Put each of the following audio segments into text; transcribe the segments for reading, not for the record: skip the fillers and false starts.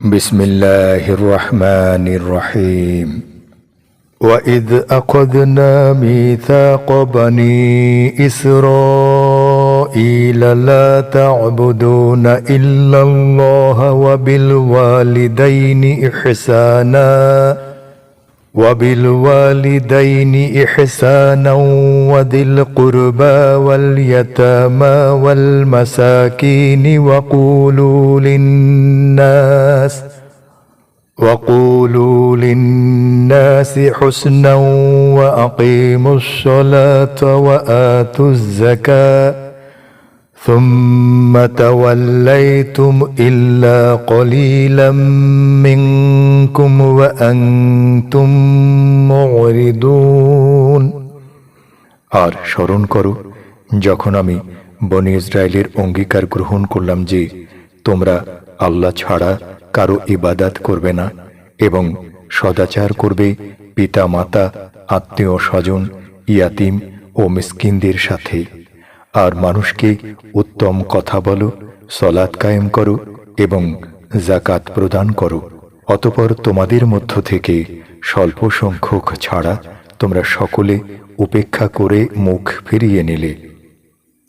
بسم الله الرحمن الرحيم وإذ أخذنا ميثاق بني إسرائيل لا تعبدون إلا الله وبالوالدين إحسانا وذي القربى واليتامى والمساكين وقولوا للناس حسنا وأقيموا الصلاة وآتوا الزكاة ثم توليتم إلا قليلا منكم وأنتم معرضون। আর স্মরণ করো যখন আমি বনী ইসরায়েলের অঙ্গীকার গ্রহণ করলাম যে তোমরা আল্লাহ ছাড়া কারো ইবাদত করবে না এবং সদাচার করবে পিতা মাতা আত্মীয় স্বজন ইয়াতিম ও মিসকিনদের সাথে, আর মানুষকে উত্তম কথা বলো, সলাত কায়েম করো এবং যাকাত প্রদান করো। অতঃপর তোমাদের মধ্য থেকে স্বল্প সংখ্যক ছাড়া তোমরা সকলে উপেক্ষা করে মুখ ফিরিয়ে নিলে।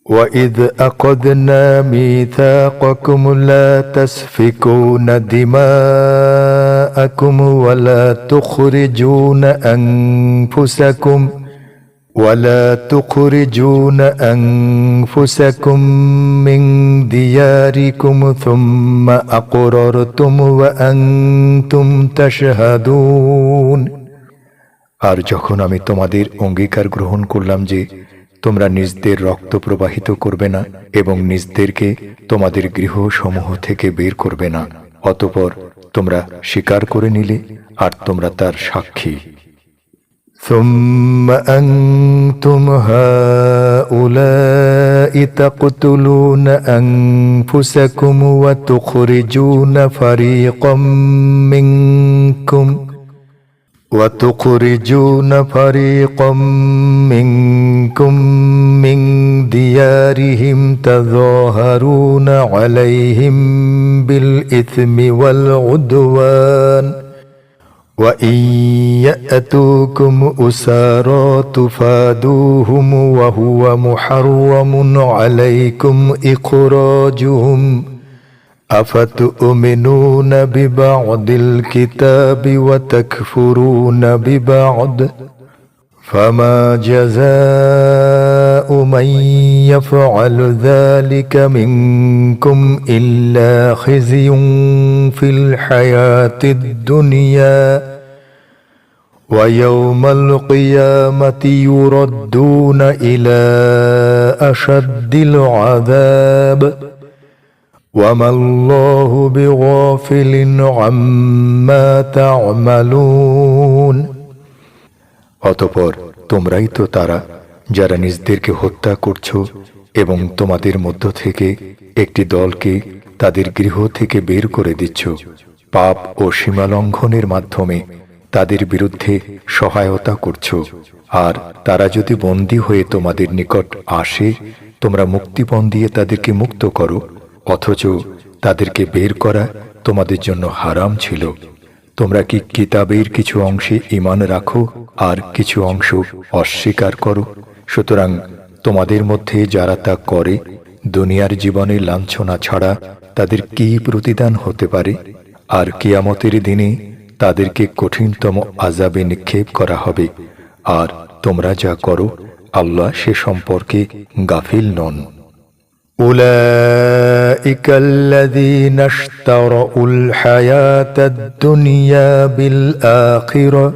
وَإِذْ أَخَذْنَا مِيثَاقَكُمْ لَا تَسْفِكُونَ دِمَاءَكُمْ ولا تخرجون أنفسكم من دياركم ثم أقررتم وأنتم تشهدون। আর যখন আমি তোমাদের অঙ্গীকার গ্রহণ করলাম যে তোমরা নিজদের রক্ত প্রবাহিত করবে না এবং নিজদেরকে তোমাদের গৃহসমূহ থেকে বের করবে না, অতঃপর তোমরা স্বীকার করে নিলে আর তোমরা তার সাক্ষী। ثم أنتم هؤلاء تقتلون أنفسكم وتخرجون فريقا منكم من ديارهم تظاهرون عليهم بالإثم والعدوان وإن يأتوكم أسارى تفادوهم وهو محرم عليكم إخراجهم أفتؤمنون ببعض الكتاب وتكفرون ببعض فما جزاء من يفعل ذلك منكم إلا خزي في الحياة الدنيا ويوم القيامة يردون إلى أشد العذاب وما الله بغافل عما تعملون। অতঃপর তোমরাই তো তারা যারা নিজদেরকে হত্যা করছো এবং তোমাদের মধ্য থেকে একটি দলকে তাদের গৃহ থেকে বের করে দিচ্ছ পাপ ও সীমালঙ্ঘনের মাধ্যমে তাদের বিরুদ্ধে সহায়তা করছো। আর তারা যদি বন্দী হয়ে তোমাদের নিকট আসে তোমরা মুক্তিপণ দিয়ে তাদেরকে মুক্ত করো, অথচ তাদেরকে বের করা তোমাদের জন্য হারাম ছিল। তোমরা কি কিতাবের কিছু অংশে ঈমান রাখো আর কিছু অংশ অস্বীকার করো? সুতরাং তোমাদের মধ্যে যারা তা করে দুনিয়ার জীবনে লাঞ্ছনা ছাড়া তাদের কি প্রতিদান হতে পারে? আর কিয়ামতের দিনে তাদেরকে কঠিনতম আযাবে নিক্ষেপ করা হবে। আর তোমরা যা করো আল্লাহ সে সম্পর্কে গাফিল নন। أولئك الذين اشتروا الحياة الدنيا بالآخرة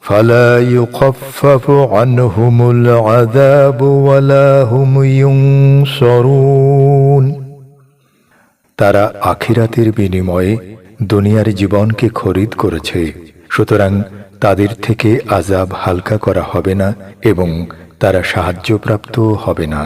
فلا يخفف عنهم العذاب ولا هم ينصرون। তারা আখিরাতের বিনিময়ে দুনিয়ার জীবনকে খরিদ করেছে, সুতরাং তাদের থেকে আযাব হালকা করা হবে না এবং তারা সাহায্যপ্রাপ্ত হবে না।